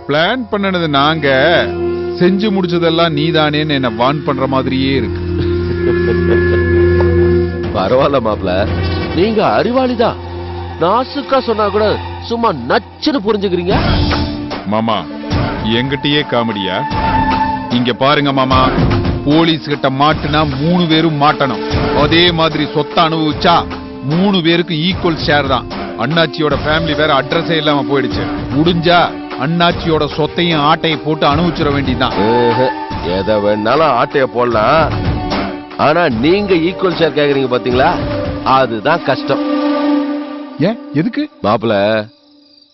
Plan பண்ணனது நாங்க, செஞ்சு முடிச்சதெல்லாம் நீதானேன்னு என்ன வான் பண்ற மாதிரியே இருக்கு. பரவாயில்ல மாப்ள, நீங்க அறிவாளிதான். நாசுக்கா சொன்னா கூட சும்மா நச்சுன்னு புரிஞ்சுக்கிறீங்க. மாமா எங்கிட்டயே காமெடியா? இங்க பாருங்க மாமா, போலீஸ் கிட்ட மாட்டுனா 3 பேரும் மாட்டணும். அதே மாதிரி சொத்தை அனுபவிச்சா 3 பேருக்கு ஈக்குவல் ஷேர் தான். அண்ணாச்சியோட ஃபேமிலி வேற அட்ரஸே இல்லாம போயிடுச்சு. முடிஞ்சா அண்ணாச்சியோட சொத்தையும் ஆட்டையை போட்டு அனுபவிச்சிட வேண்டியதுதான். எதை வேணாலும் ஆட்டைய போடலாம், ஆனா நீங்க ஈக்குவல் ஷேர் கேக்குறீங்க பாத்தீங்களா, அதுதான் கஷ்டம். ஏன் எதுக்கு மாப்பிள?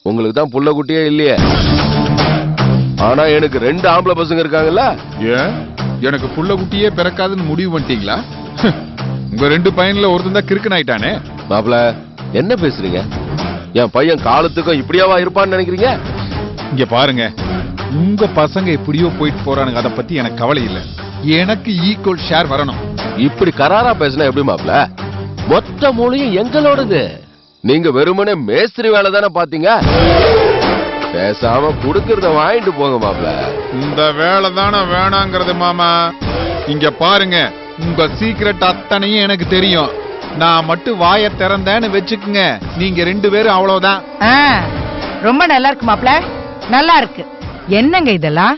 உங்களுக்கு தான் புள்ள குட்டியே இல்லையே, ஆனா எனக்கு 2 ஆம்பளை பசங்க இருக்காங்கல்ல. ஏன் எனக்கு புள்ள குட்டியே பிறக்காதுன்னு முடிவு பண்ணிட்டீங்களா? உங்க 2 பையன்ல ஒருத்தன் தான் கிறுக்கன் ஆயிட்டானே. மாப்பிள என்ன பேசுறீங்க? என் பையன் காலத்துக்கும் இப்படியாவா இருப்பான்னு நினைக்கிறீங்க? இங்க பாருங்க, உங்க பசங்க எப்படியோ போயிட்டு போறானுங்க, அதை பத்தி எனக்கு கவலை இல்ல. எனக்கு ஈக்குவல் ஷேர் வரணும். இப்படி கராரா பேசினா எப்படி மாப்பிள? மொத்த மூலையும் எங்களோடது. நீங்க வெறுமனே மேஸ்திரி வேலை தானே பாத்தீங்க. பேசாம குடுக்கறத வாங்கிட்டு போங்க மாப்பிள. இந்த வேலை தானே வேணாங்கிறது மாமா. இங்க பாருங்க, உங்க சீக்ரெட் அத்தனையும் எனக்கு தெரியும். நான் மட்டும் வாயை திறந்தேன்னு வச்சுக்குங்க, நீங்க 2 பேரும் அவ்வளவுதான். ரொம்ப நல்லா இருக்கு மாப்ள, நல்லா இருக்கு. என்னங்க இதெல்லாம்?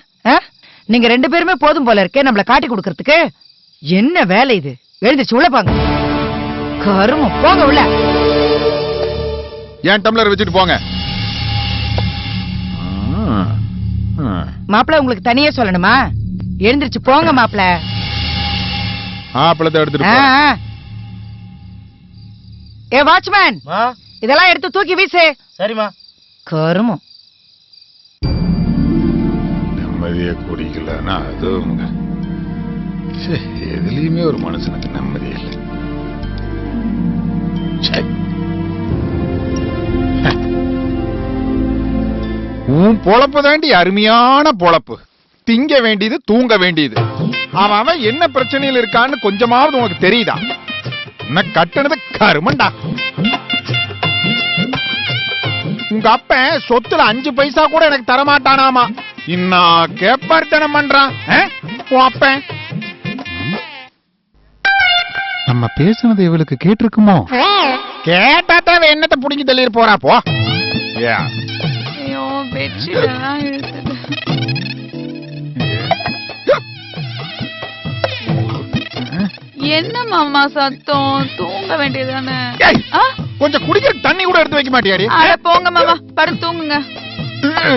நீங்க 2 பேருமே போதும் போல இருக்கே நம்மள காட்டி கொடுக்கறதுக்கு. என்ன வேலை இது? எழுந்திருச்சு உள்ள போங்க. கருமம், போங்க உள்ள. ஏன் டம்ளர் வச்சுட்டு போங்க. மாப்ள உங்களுக்கு தனியே சொல்லணுமா? எழுந்திருச்சு போங்க மாப்ள. ஆப்பளத்தை எடுத்துட்டு போ. ஏ வாட்ச்மேன், இதெல்லாம் எடுத்து தூக்கி வீசு. சரிமா. கருமம். நிம்மதியை குடிக்கலன்னா அதுவும் எதுலயுமே ஒரு மனுஷனுக்கு நிம்மதி இல்லை. உன் பொழப்பு தாண்டி அருமையான பொழப்பு. திங்க வேண்டியது, தூங்க வேண்டியது. அவன் என்ன பிரச்சனையில் இருக்கான்னு கொஞ்சமாவது உனக்கு தெரியுதா? உன்னை கட்டுனது கருமண்டா. உங்க அப்பன் சொத்துல 5 பைசா கூட எனக்கு தரமாட்டானாமா. இன்னும் கேப்பார்த்தனம் பண்றான் உன் அப்பன். நம்ம பேசுனது இவளுக்கு கேட்டிருக்குமோ? கேட்டாத்தான் என்னத்தை புடிங்கி தள்ளிட்டு போறா போ. என்ன மாமா சத்தம்? தூங்க வேண்டியதானே? கொஞ்சம் குடிக்கிற தண்ணி கூட எடுத்து வைக்க மாட்டியாடி? அட போங்க மாமா, படுத்து தூங்குங்க.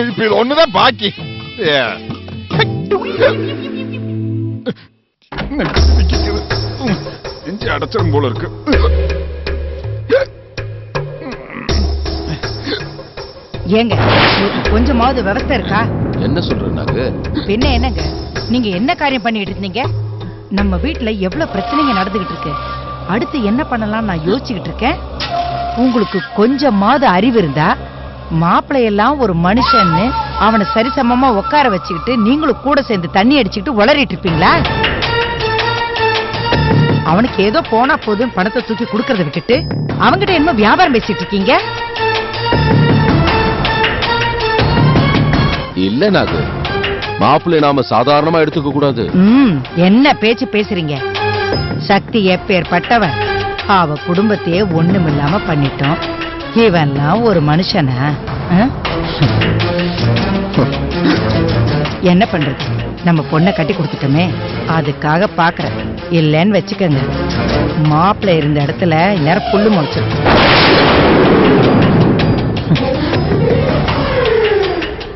இப்ப இது ஒண்ணுதான் பாக்கி. அடைச்சிரும் போல இருக்கு. ஏங்க கொஞ்சமாவது விவசாயம் இருக்கா? என்ன சொல்றாங்க? பின்ன என்னங்க, நீங்க என்ன காரியம் பண்ணிட்டு இருந்தீங்க? நம்ம வீட்டுல எவ்வளவு பிரச்சனைங்க நடந்துகிட்டு இருக்கு. அடுத்து என்ன பண்ணலாம் நான் யோசிச்சுக்கிட்டு இருக்கேன். உங்களுக்கு கொஞ்சமாவது அறிவு இருந்தா மாப்பிள்ளையெல்லாம் ஒரு மனுஷன்னு அவனை சரிசமமா உட்கார வச்சுக்கிட்டு நீங்களும் கூட சேர்ந்து தண்ணி அடிச்சுக்கிட்டு உளறிட்டு இருப்பீங்களா? அவனுக்கு ஏதோ போனா போதும் பணத்தை தூக்கி கொடுக்கறத விட்டுட்டு அவங்கிட்ட என்ன வியாபாரம் பேசிட்டு இருக்கீங்க? இல்ல நாகு, மாப்பிள்ளை நாம சாதாரணமா எடுத்துக்க கூடாது. என்ன பேச்சு பேசுறீங்க? சக்தி எப்பேற்பட்டவன், அவ குடும்பத்தையே ஒண்ணுமில்லாம பண்ணிட்டோம். இவன்லாம் ஒரு மனுஷனா? என்ன பண்றது, நம்ம பொண்ணை கட்டி கொடுத்துட்டோமே, அதுக்காக பாக்குறேன். இல்லன்னு வச்சுக்கங்க, மாப்பிள்ளை இருந்த இடத்துல எல்லாரும் புல்லு முளைச்சிருக்கும்.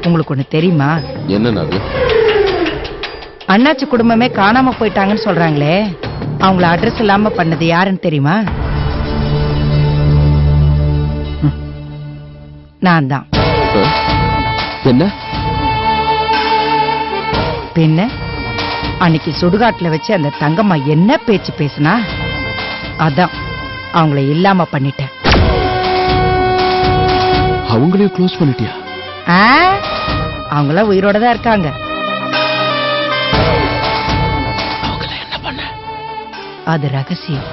உங்களுக்கு ஒண்ணு தெரியுமா? என்ன நாகு? அண்ணாச்சி குடும்பமே காணாம போயிட்டாங்கன்னு சொல்றாங்களே, அவங்கள அட்ரஸ் இல்லாம பண்ணது யாருன்னு தெரியுமா? நான் தான். என்ன பின்ன அன்னைக்கு சுடுகாட்டுல வச்சு அந்த தங்கம்மா என்ன பேச்சு பேசினா, அதான் அவங்கள இல்லாம பண்ணிட்டேன். அவங்களையும் க்ளோஸ் பண்ணிட்டியா? அவங்கள உயிரோட தான் இருக்காங்க. என்ன பண்ண? அது ரகசியம்.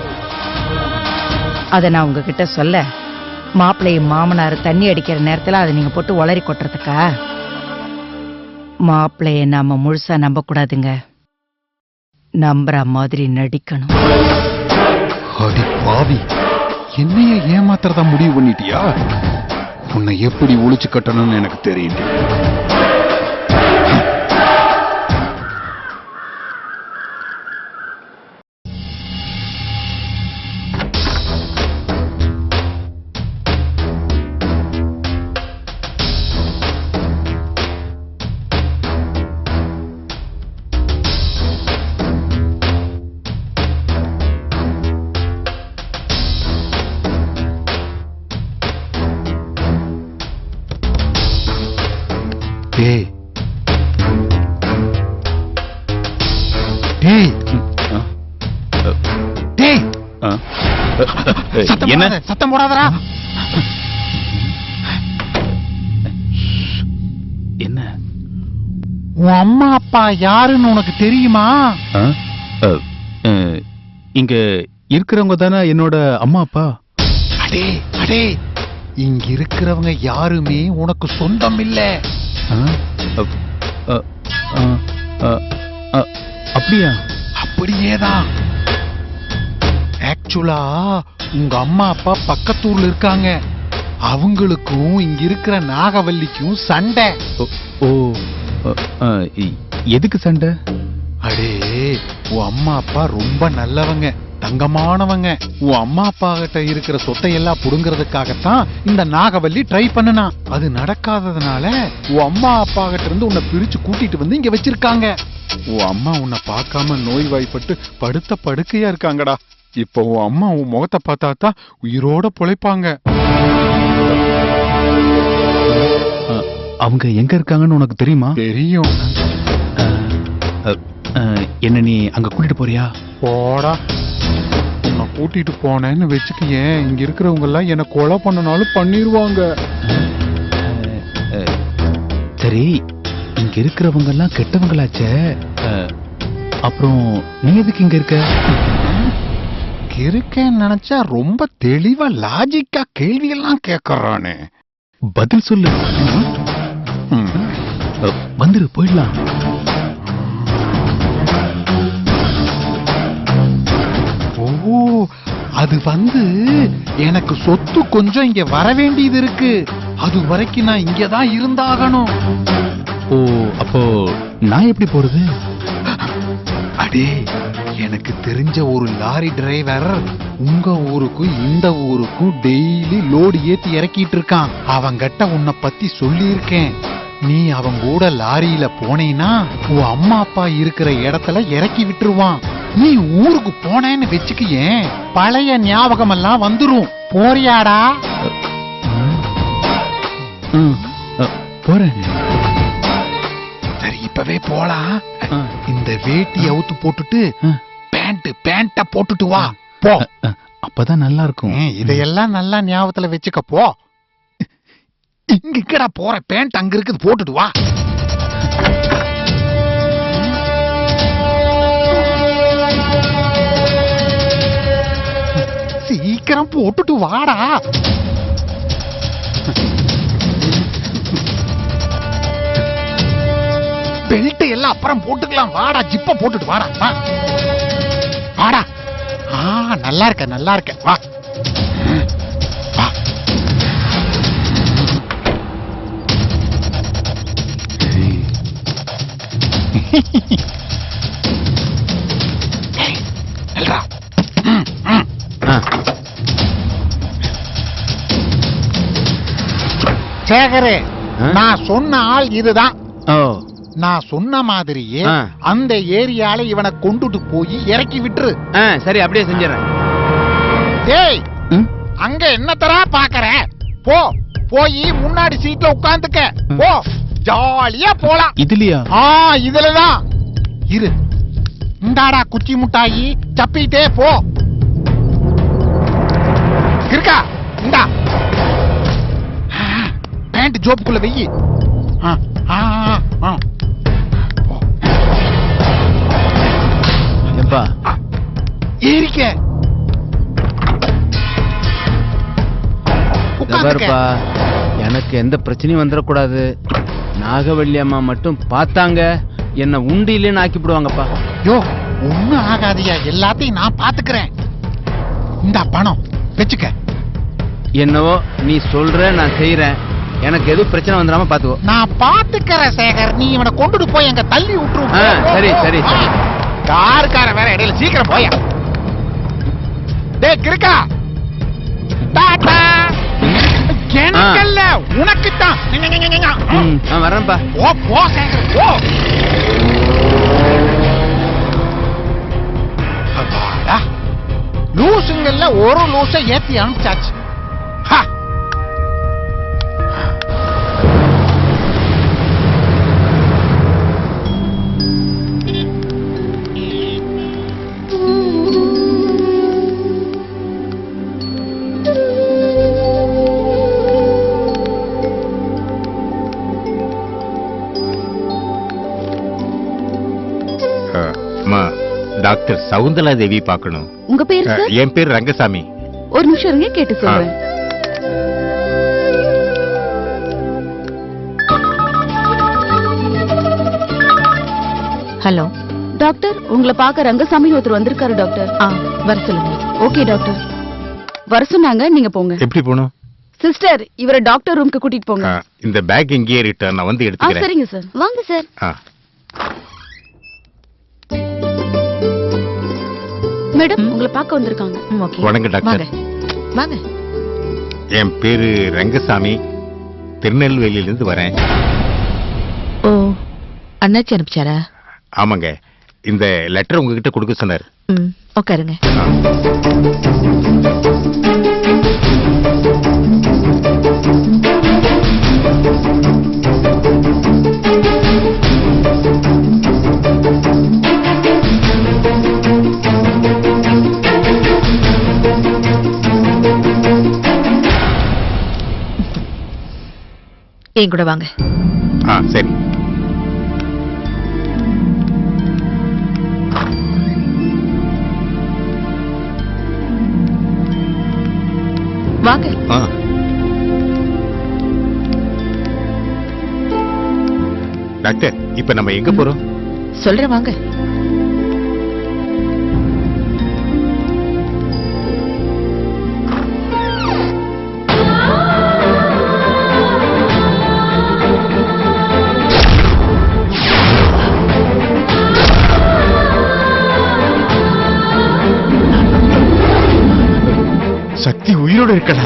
அத நான் உங்ககிட்ட சொல்ல, மாப்பிள்ளையும் மாமனார் தண்ணி அடிக்கிற நேரத்துல அதை நீங்க போட்டு உளறி கொட்டுறதுக்கா? மாப்பிள்ளைய நாம முழுசா நம்ப கூடாதுங்க, நம்புற மாதிரி நடிக்கணும். அடி பாவி, என்னைய ஏமாத்துறதா முடிவு பண்ணிட்டியா? உன்னை எப்படி ஒளிச்சு கட்டணும்னு எனக்கு தெரியும். டேய் டேய் டேய், என்ன சத்தம் போடாதடா. என்ன? உன் அம்மா அப்பா யாருன்னு உனக்கு தெரியுமா? இங்க இருக்கிறவங்க தானே என்னோட அம்மா அப்பா. அடே அடே, இங்க இருக்கிறவங்க யாருமே உனக்கு சொந்தம் இல்ல. அப்படியா? அப்படியேதான். ஆக்சுவலா உங்க அம்மா அப்பா பக்கத்தூர்ல இருக்காங்க. அவங்களுக்கும் இங்க இருக்கிற நாகவல்லிக்கும் சண்டை. ஓ, எதுக்கு சண்டை? அடே, உன் அம்மா அப்பா ரொம்ப நல்லவங்க, தங்கமானவங்க. உன் அம்மா அப்பா கிட்ட இருக்கிற சொத்தை எல்லாம் புடுங்கிறதுக்காகத்தான் இந்த நாகவல்லி ட்ரை பண்ணுனா. அது நடக்காததுனால உன் அம்மா அப்பா கிட்ட இருந்து உன்னை பிரிச்சு கூட்டிட்டு வந்து இங்க வச்சிருக்காங்க. உன் அம்மா உன்னை பார்க்காம நோய்வாய்ப்பட்டு படுத்த படுக்கையா இருக்காங்கடா. இப்போ உன் அம்மா உன் முகத்தை பார்த்தா தான் உயிரோட பொழைப்பாங்க. அவங்க எங்க இருக்காங்கன்னு உனக்கு தெரியுமா? தெரியும். என்ன நீ அங்க கூட்டிட்டு போறியா? போடா, உன்னை கூட்டிட்டு போனேன்னு வச்சுக்கேன், இங்க இருக்கிறவங்க எல்லாம் என்ன கொலை பண்ணனாலும் பண்ணிருவாங்க. சரி, இங்க இருக்கிறவங்க எல்லாம் கெட்டவங்களாச்சே, அப்புறம் நீ எதுக்கு இங்க இருக்க? இருக்கேன்னு நினைச்சா ரொம்ப தெளிவா லாஜிக்கா கேள்வியெல்லாம் கேட்கறானே. பதில் சொல்லு. வந்துரு, போயிடலாம். ஓ, அது எனக்கு சொத்து கொஞ்சம் இங்க வர வேண்டியது இருக்கு. அது வரைக்கும் நான் இங்கதான் இருந்தாகணும். ஓ, அப்போ நான் எப்படி போறது? அடே, எனக்கு தெரிஞ்ச ஒரு லாரி டிரைவர் உங்க ஊருக்கும் இந்த ஊருக்கும் டெய்லி லோடு ஏத்தி இறக்கிட்டு இருக்கான். அவங்கிட்ட உன்னை பத்தி சொல்லியிருக்கேன். நீ அவன் கூட லாரியில போனேன்னா உன் அம்மா அப்பா இருக்கிற இடத்துல இறக்கி விட்டுருவான். நீ ஊருக்கு போனேன்னு வச்சுக்கியேன், பழைய ஞாபகம் எல்லாம் வந்துரும். போறியாடா? போறேன். சரி, இப்பவே போலாம். இந்த வேட்டி அவுத்து போட்டுட்டு பேண்ட போட்டுட்டு வா. போ, அப்பதான் நல்லா இருக்கும். இதையெல்லாம் நல்லா ஞாபகத்துல வச்சுக்க. போ. இங்கடா போற, பேண்ட் அங்க இருக்குது, போட்டுட்டு வா. சீக்கிரம் போட்டுட்டு வாடா. பெல்ட் எல்லாம் அப்புறம் போட்டுக்கலாம். வாடா, ஜிப்ப போட்டுட்டு வாடா. வாடா. நல்லா இருக்க, நல்லா இருக்க. வா வா. சேகரே, நான் சொன்ன ஆள் இதுதான். நான் சொன்ன மாதிரியே அந்த ஏரியால இவனை கொண்டுட்டு போய் இறக்கி விட்டுரு. சரி, அப்படியே செஞ்சிடறேன். டேய், அங்க என்ன தரா பாக்கற? போ, போய் முன்னாடி சீட்ல உட்கார்ந்துக்க. போ, ஜாலியா போலாம். இதுலயா? இதுலதான். இரு, இந்தாடா குச்சி முட்டாயி, சப்பிட்டே போ. இருக்கா? இந்தா பேண்ட் ஜோப்புக்குள்ள வெயி. ஏறிக்க. எனக்கு எந்த பிரச்சனையும் வந்துடக்கூடாது. நாகவள்ளி அம்மா மட்டும் பார்த்தாங்க என்ன உண்டு இல்லைன்னு ஆக்கிவிடுவாங்கப்பா. யோ ஒண்ணும் ஆகாதியா, எல்லாத்தையும் நான் பாத்துக்கிறேன். இந்த பணம் வச்சுக்க. என்னவோ நீ சொல்ற, நான் செய்யறேன். எனக்கு எதுவும் பிரச்சனை வந்துடாம பாத்துக்கோ. நான் பாத்துக்கிறேன் சேகர், நீ இவனை கொண்டுட்டு போய் எங்க தள்ளி விட்டுரு. சரி சரி சரி. காருக்கார வேற இடையில, சீக்கிரம் போய. டேய் கிறுக்கா, டாடா. எனக்கல்ல உனக்குத்தான். நான் வரேன்ப்பா. ஓ போ சேகர் போ. அப்பாடா, லூசுங்கள்ல ஒரு லூசை ஏத்தி அனுப்பிச்சாச்சு. டாக்டர் சவுந்தலா தேவி பார்க்கணும். உங்க பேர் சார்? என் பேர் ரங்கசாமி. ஒரு நிமிஷம் இருங்க, கேட்டு சொல்றேன். ஹலோ டாக்டர், உங்களை பார்க்க ரங்கசாமி ஒருத்தர் வந்திருக்காரு டாக்டர். வர சொல்லுங்க. ஓகே டாக்டர், வர சொன்னாங்க, நீங்க போங்க. எப்படி போகணும்? சிஸ்டர், இவரை டாக்டர் ரூம்க்கு கூட்டிட்டு போங்க. இந்த பேக் இங்கேயே ரிட்டர்ன், நான் வந்து எடுத்துக்கிறேன். சரிங்க சார். வாங்க சார். மேடம், உங்களை பார்க்க வந்திருக்காங்க. வணக்கம் டாக்டர். வாங்க. என் பேரு ரங்கசாமி, திருநெல்வேலியிலிருந்து வரேன். ஓ, அண்ணாச்சி அனுப்பிச்சாரா? ஆமாங்க, இந்த லெட்டர் உங்ககிட்ட கொடுக்க சொன்னார். உட்காருங்க. என் கூட வாங்க. சரி. வாங்க. டாக்டர், இப்ப நம்ம எங்க போறோம்? சொல்றேன் வாங்க. சக்தி உயிரோட இருக்கடா.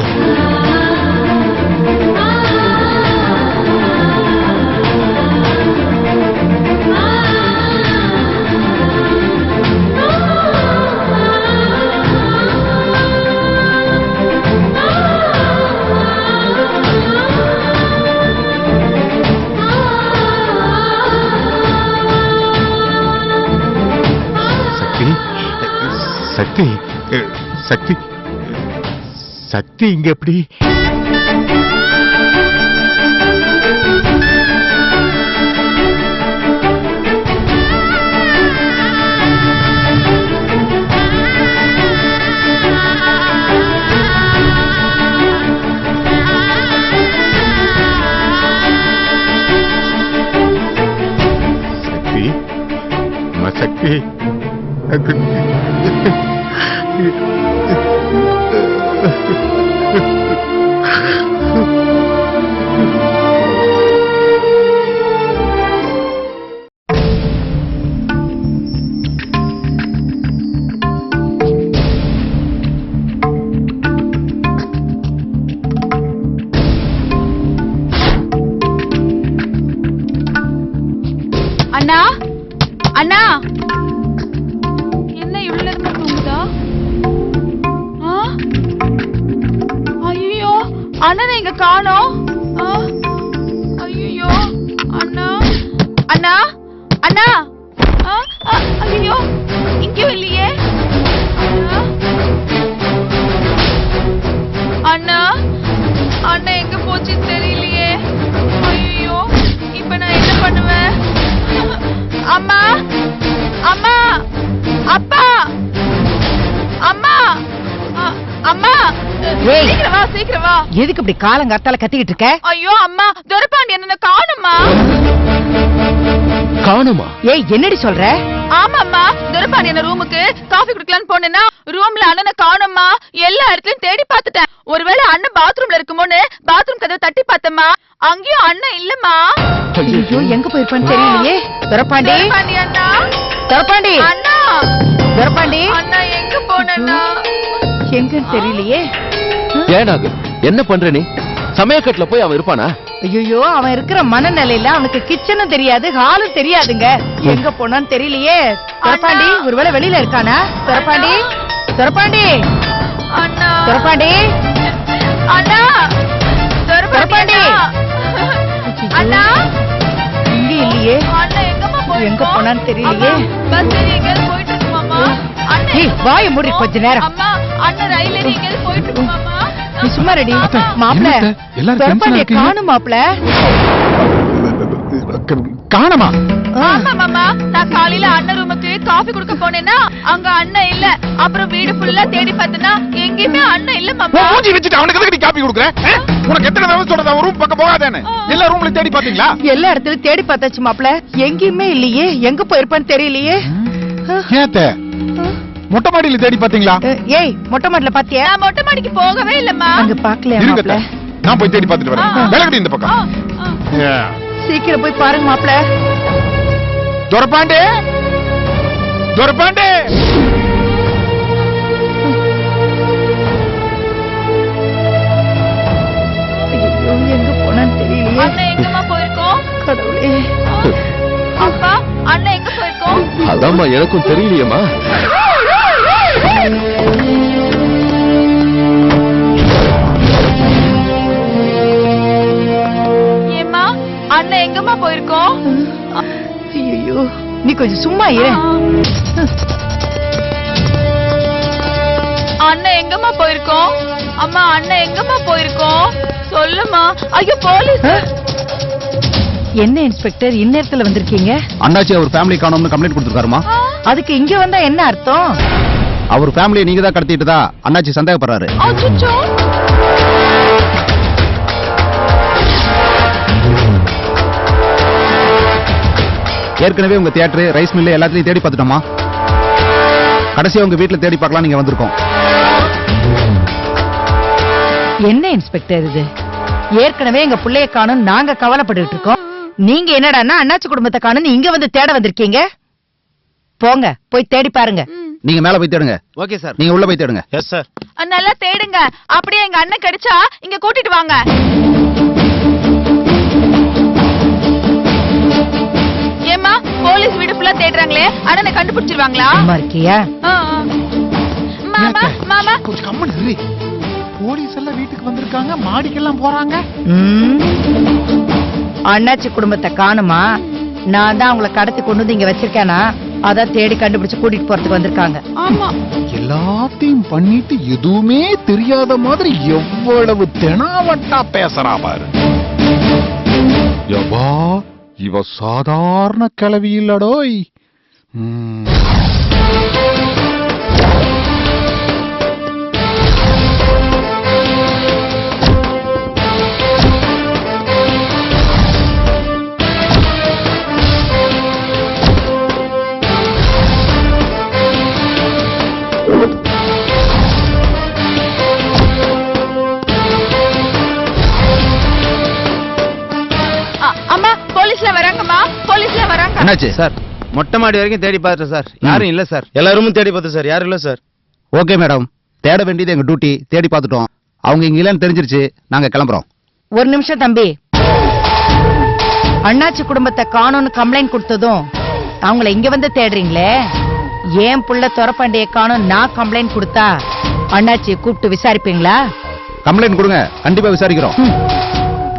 சக்தி, சக்தி, சக்தி இங்க எப்படி? சக்தி, சக்தி. அண்ணா, அண்ணா, என்ன இவ்வளவு நேரமா தூங்குதா? ஐயோ, அண்ணனை இங்க காணோம். ஐயோ, அண்ணா, அண்ணா, அண்ணா, ஐயோ, இங்கேயும் இல்லையே. அண்ணா, அண்ணா எங்க போச்சு தெரியலையே. ஐயோ, இப்ப நான் என்ன பண்ணுவேன்? அம்மா, அம்மா, அப்பா, அம்மா, அம்மா. ஏய். சீக்கிரம் வா சீக்கிரம் வா. எதுக்கு இப்படி காலங்காத்தால கத்திக்கிட்டு இருக்க? ஐயோ அம்மா, துரைபாண்டி என்ன காணுமா? காணுமா? ஏய் என்னடி சொல்ற? ஆமாம்மா, துரைபாண்டி என்ன ரூமுக்கு காஃபி குடிக்கலான்னு போனேன்னா ரூம்ல அண்ணனை காணுமா. எல்லா இடத்துலயும் தேடி பார்த்துட்டேன். ஒருவேளை அண்ணன் பாத்ரூம்ல இருக்குமோன்னு பாத்ரூம் கதவை தட்டி பார்த்தம்மா, அங்கேயும் அண்ணன் இல்லம்மா. ஐயோ எங்க போயிருப்பான்னு தெரியலையே. துரைபாண்டி, துரைபாண்டி அண்ணா, துரைபாண்டி, அண்ணா, துரைபாண்டி அண்ணா எங்க போனண்ணா? எங்கன்னு தெரியலையே. ஏனாகு என்ன பண்ற நீ? சமயக்கட்டுல போய் அவன் இருப்பானா? ஐயோ அவன் இருக்கிற மனநிலையில அவனுக்கு கிச்சனும் தெரியாது ஹாலும் தெரியாதுங்க. எங்க போனான்னு தெரியலையே. துரைபாண்டி ஒருவேளை வெளியில இருக்கானா? துரைபாண்டி, துரைபாண்டி, அண்ணா, துரைபாண்டி, அண்ணா, துரைபாண்டி அண்ணா, இங்க இல்லையே. அண்ணா எங்கம்மா போயிருக்கோம்? எங்க போனான்னு தெரியலையே. பஸ் ஏறி எங்கேயாவது போயிட்டு இருக்குமாமா? ஏய், வாயை மூடி கொஞ்ச நேரம். அம்மா, அண்ணன் ரயில் ஏறி எங்கேயாவது போயிட்டு இருக்குமாமா? நீ சும்மா ரெடி. மாப்பிள, என்னத்த? எல்லாரும் துரைபாண்டிய tension ஆ இருக்கீங்க? காணும் மாப்பிள. காணமா? ஆமா மாமா, நான் காலையில அண்ணன் ரூமுக்கு காபி குடுக்க போனேன்னா அங்க அண்ணன் இல்ல. அப்புறம் வீடு ஃபுல்லா தேடி பார்த்தனா எங்கேயுமே அண்ணன் இல்ல மாமா. மூஞ்சி வச்சுட்டு அவனுக்கு எதுக்கு நீ காப்பி கொடுக்குற? உனக்கு எத்தனை தடவை சொல்றது அவன் ரூம் பக்கம் போகாதேன்னு? எல்லா ரூம்லயும் தேடி பாத்தீங்களா? எல்லா இடத்துலயும் தேடி பார்த்தாச்சு மாப்பிள, எங்கேயுமே இல்லையே. எங்க போயிருப்பான்னு தெரியலையே. ஏத்த மொட்டை மாடியில தேடி பாத்தீங்களா? ஏய் மொட்டை மாடல பாத்தியா? நான் மொட்டை மாடிக்கு போகவே இல்லம்மா. அங்க பாக்கலையா இருங்க மாப்பிள? அத்தை. நான் போய் தேடி பார்த்துட்டு வரேன். விலகடி இந்த பக்கம். சீக்கிரம் போய் பாருங்க மாப்பிள. துரைபாண்டி, துரைபாண்டி. ஐயோ, எங்க போனான்னு தெரியலையே. அண்ணன் எங்கம்மா போயிருக்கோம்? கடவுளே. அப்பா, அண்ணன் எங்க போயிருக்கோம்? அதாம்மா எனக்கும் தெரியலையேம்மா. ஏம்மா, அண்ணன் எங்கம்மா போயிருக்கோம்? ஐயோ, நீ கொஞ்சம் சும்மா இரு. அண்ணன் எங்கம்மா போயிருக்கோம்? அம்மா, அண்ணன் எங்கம்மா போயிருக்கோம்? சொல்லுமா. ஐயோ போலீஸ். என்ன இன்ஸ்பெக்டர் இந்நேரத்துல வந்திருக்கீங்க? அண்ணாச்சி அவர் ஃபேமிலி காணோம்னு கம்ப்ளைண்ட் கொடுத்துருக்காருமா. அதுக்கு இங்க வந்தா என்ன அர்த்தம்? அவர் ஃபேமிலியை நீங்க தான் கடத்திட்டுதா அண்ணாச்சி சந்தேகப்படுறாரு. அச்சச்சோ. ஏற்கனவே உங்க தியேட்டர், ரைஸ் மில்லு எல்லாத்தையும் தேடி பார்த்துட்டோமா. கடைசியா உங்க வீட்டுல தேடி பார்க்கலாம் நீங்க வந்திருக்கோம். என்ன இன்ஸ்பெக்டர் இது? ஏற்கனவே எங்க புள்ளைய காணும் நாங்க கவலைப்பட்டுட்டு இருக்கோம். நீங்க என்னடான்னா அண்ணாச்சி குடும்பத்தை காணும் இங்க வந்து தேட வந்திருக்கீங்க. போங்க போய் தேடி பாருங்க. நீங்க மேல போய் தேடுங்க. Okay sir. நீங்க உள்ள போய் தேடுங்க. Yes sir. நல்லா தேடுங்க. அப்படியே எங்க அண்ணன் கிடைச்சா இங்க கூட்டிட்டு வாங்க. ஏமா, போலீஸ் வீடு ஃபுல்லா தேடுறாங்களே, அண்ணனை கண்டுபிடிச்சிருவாங்களா? சும்மா இருக்கியா? மாமா, மாமா, கொஞ்சம் கம்மன் இரு. போலீஸ் எல்லாம் வீட்டுக்கு வந்திருக்காங்க, மாடிக்கெல்லாம் போறாங்க. அண்ணாச்சி குடும்பத்தை காணுமா? நான் தான் அவங்கள கடத்தி கொண்டு வந்து இங்க வச்சிருக்கேனா? அதான் தேடி கண்டுபிடிச்சு கூட்டிட்டு போறதுக்கு வந்திருக்காங்க. ஆமா. எல்லாத்தையும் பண்ணிட்டு எதுவுமே தெரியாத மாதிரி எவ்வளவு தெனாவட்டா பேசுறா பாரு. யப்பா, இவ சாதாரண கிளவி இல்லடோய். அம்மா, போலீஸ்ல வராங்கம்மா, போலீஸ்ல வராங்க. என்னாச்சு சார், மொட்டை மாடி வரைக்கும் தேடி பார்த்துட்டேன் சார். யாரும் இல்ல சார். எல்லா ரூமும் தேடி பார்த்தோம் சார், யாரும் இல்ல சார். ஓகே மேடம், தேட வேண்டியது எங்க டியூட்டி. தேடி பார்த்துட்டோம். அவங்க இங்க இல்லன்னு தெரிஞ்சிருச்சு. நாங்க கிளம்புறோம். ஒரு நிமிஷம் தம்பி. அண்ணாச்சி குடும்பத்தை காணும்னு கம்ப்ளைண்ட் கொடுத்ததும் அவங்கள இங்க வந்து தேடுறீங்களே, ஏன் புள்ள துரைபாண்டிய காணும் நான் கம்ப்ளைண்ட் கொடுத்தா அண்ணாச்சியை கூப்பிட்டு விசாரிப்பீங்களா? கம்ப்ளைண்ட் கொடுங்க, கண்டிப்பா விசாரிக்கிறோம்.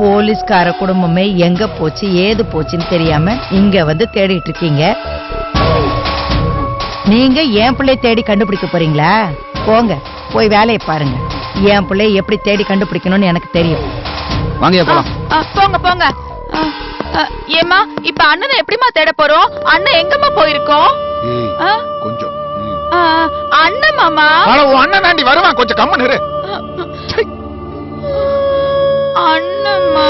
போலீஸ்கார குடும்பமே எங்க போச்சு ஏது போச்சுன்னு தெரியாம இங்க வந்து தேடிட்டு இருக்கீங்க. நீங்க என் பிள்ளைய தேடி கண்டுபிடிக்க போறீங்களா? போங்க போய் வேலையை பாருங்க. என் பிள்ளைய எப்படி தேடி கண்டுபிடிக்கணும்னு எனக்கு தெரியும். வாங்க போலாம். போங்க போங்க. ஏமா, இப்ப அண்ணனை எப்படிமா தேட போறோம்? அண்ணன் எங்கம்மா போயிருக்கோம்? கொஞ்சம் அண்ணன் மாமா. அண்ணன் தாண்டி வருவான். கொஞ்சம் கம்மன் இரு. அண்ணம்மா,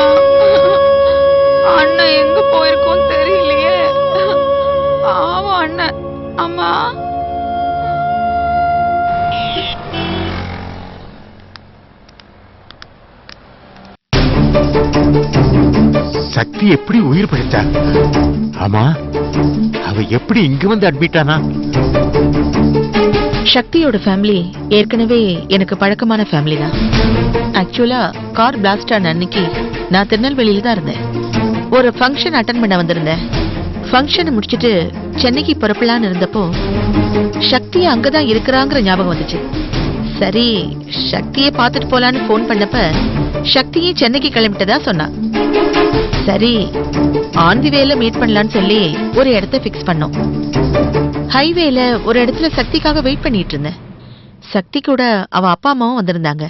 அண்ணன் எங்க போயிருக்கோம் தெரியலையே. பாவம் அண்ணன். அம்மா, சக்தி எப்படி உயிர் பிழைச்சா? ஆமா, அவ எப்படி இங்க வந்து அட்மிட் ஆனா? சக்தியோட ஃபேமிலி ஏற்கனவே எனக்கு பழக்கமான ஃபேமிலி தான். ஆக்சுவலா கார் பிளாஸ்ட் ஆன அன்னைக்கு நான் திருநெல்வேலியில தான் இருந்தேன். ஒரு ஃபங்க்ஷன் அட்டன் பண்ண வந்திருந்தேன். ஃபங்க்ஷனை முடிச்சிட்டு சென்னைக்கு புறப்படலான்னு இருந்தப்போ சக்தி அங்கதான் இருக்கிறாங்கிற ஞாபகம் வந்துச்சு. சரி, சக்தியை பார்த்துட்டு போலான்னு போன் பண்ணப்ப சக்தியே சென்னைக்கு கிளம்பிட்டதா சொன்னா. சரி, ஆன் தி வேல மீட் பண்ணலான்னு சொல்லி ஒரு இடத்த பிக்ஸ் பண்ணோம். ஹைவேல ஒரு இடத்துல சக்திக்காக வெயிட் பண்ணிட்டு இருந்தேன். சக்தி கூட அவ அப்பா அம்மாவும் வந்திருந்தாங்க.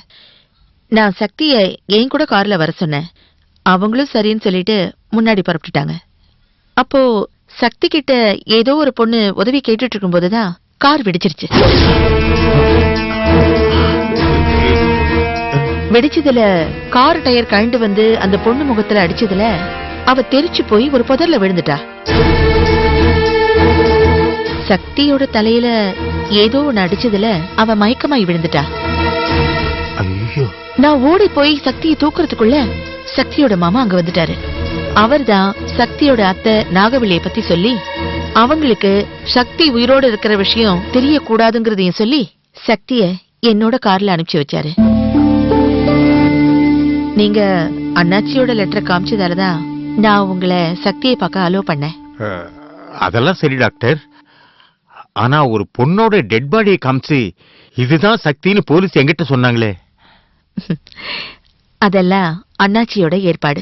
நான் சக்திய என் கூட கார்ல வர சொன்னேன். அவங்களும் சரின்னு சொல்லிட்டு முன்னாடி புறப்பட்டுட்டாங்க. அப்போ சக்தி கிட்ட ஏதோ ஒரு பொண்ணு உதவி கேட்டுட்டு இருக்கும் போதுதான் கார் வெடிச்சிருச்சு. வெடிச்சதுல கார் டயர் கழண்டு வந்து அந்த பொண்ணு முகத்துல அடிச்சதுல அவ தெரிச்சு போய் ஒரு புதர்ல விழுந்துட்டா. சக்தியோட தலையில ஏதோ ஒண்ணு அடிச்சதுல அவ மயக்கமாயி விழுந்துட்டா. நான் ஓடி போய் சக்தியை தூக்குறதுக்குள்ள சக்தியோட மாமா அங்க வந்துட்டாரு. அவர்தான் சக்தியோட அத்தை நாகவல்லியை பத்தி சொல்லி அவங்களுக்கு சக்தி உயிரோட இருக்கிற விஷயம் தெரியக்கூடாதுங்கிறதையும் சொல்லி சக்திய என்னோட கார்ல அனுப்பிச்சு வச்சாரு. நீங்க அண்ணாச்சியோட லெட்டரை காமிச்சதாலதான் நான் உங்களை சக்தியை பார்க்க அலோ பண்ணேன். அதெல்லாம் சரி டாக்டர். ஆனா ஒரு பொண்ணோட டெட் பாடியை காமிச்சு இதுதான் சக்தின்னு போலீஸ் என்கிட்ட சொன்னாங்களே. அதெல்லாம் அண்ணாச்சியோட ஏற்பாடு.